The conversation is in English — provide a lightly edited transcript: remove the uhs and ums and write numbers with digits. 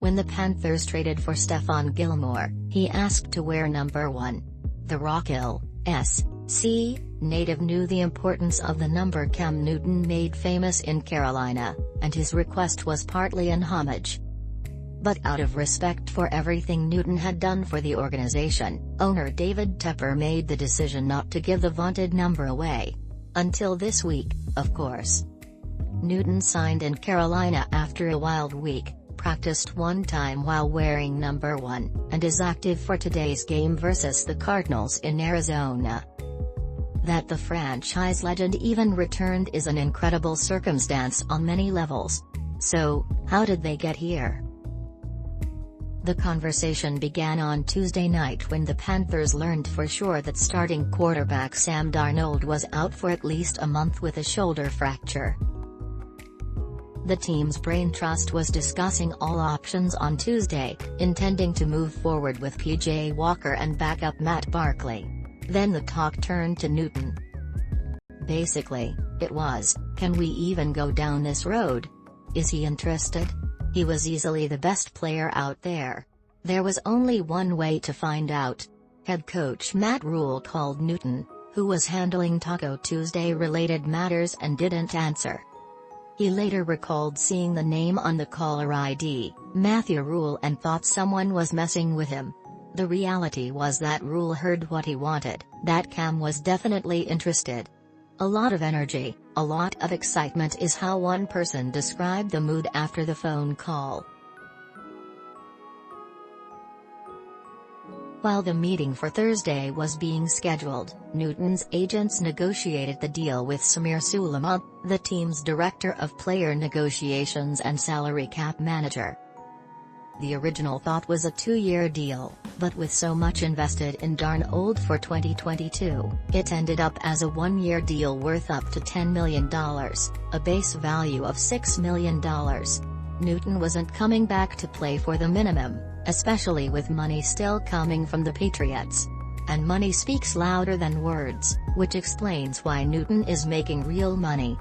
When the Panthers traded for Stephon Gilmore, he asked to wear number 1. The Rock-Hill-S.C. native knew the importance of the number Cam Newton made famous in Carolina, and his request was partly an homage. But out of respect for everything Newton had done for the organization, owner David Tepper made the decision not to give the vaunted number away. Until this week, of course. Newton signed in Carolina after a wild week, practiced one time while wearing number 1, and is active for today's game versus the Cardinals in Arizona. That the franchise legend even returned is an incredible circumstance on many levels. So, how did they get here? The conversation began on Tuesday night when the Panthers learned for sure that starting quarterback Sam Darnold was out for at least a month with a shoulder fracture. The team's brain trust was discussing all options on Tuesday, intending to move forward with P.J. Walker and backup Matt Barkley. Then the talk turned to Newton. Basically, it was, can we even go down this road? Is he interested? He was easily the best player out there. There was only one way to find out. Head coach Matt Rhule called Newton, who was handling Taco Tuesday-related matters, and didn't answer. He later recalled seeing the name on the caller ID, Matt Rhule, and thought someone was messing with him. The reality was that Rhule heard what he wanted, that Cam was definitely interested. A lot of energy, a lot of excitement is how one person described the mood after the phone call. While the meeting for Thursday was being scheduled, Newton's agents negotiated the deal with Samir Suleiman, the team's director of player negotiations and salary cap manager. The original thought was a 2-year deal, but with so much invested in Darnold for 2022, it ended up as a 1-year deal worth up to $10 million, a base value of $6 million. Newton wasn't coming back to play for the minimum, especially with money still coming from the Patriots. And money speaks louder than words, which explains why Newton is making real money.